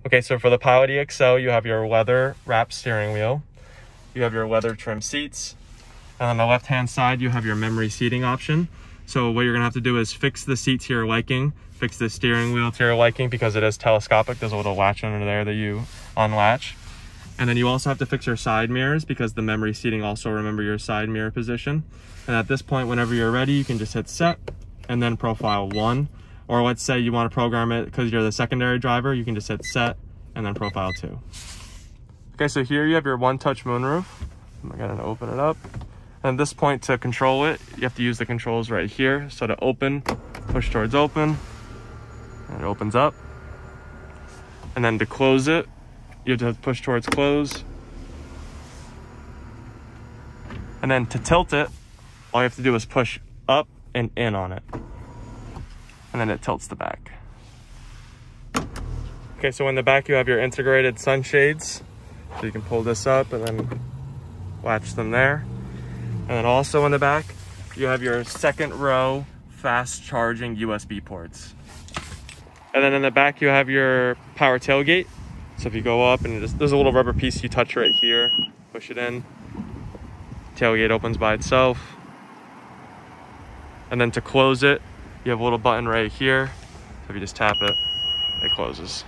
Okay, so for the Pilot EXL, you have your leather wrapped steering wheel. You have your leather trim seats. And on the left-hand side, you have your memory seating option. So what you're gonna have to do is fix the seat to your liking, fix the steering wheel to your liking because it is telescopic. There's a little latch under there that you unlatch. And then you also have to fix your side mirrors because the memory seating also remember your side mirror position. And at this point, whenever you're ready, you can just hit set and then profile 1. Or let's say you want to program it because you're the secondary driver, you can just hit set and then profile 2. Okay, so here you have your one-touch moonroof. I'm gonna open it up. And at this point, to control it, you have to use the controls right here. So to open, push towards open, and it opens up. And then to close it, you have to push towards close. And then to tilt it, all you have to do is push up and in on it. And then it tilts the back. Okay, so in the back you have your integrated sunshades. So you can pull this up and then latch them there. And then also in the back, you have your second row fast charging USB ports. And then in the back you have your power tailgate. So if you go up and there's a little rubber piece you touch right here, push it in, tailgate opens by itself. And then to close it, you have a little button right here. So if you just tap it, it closes.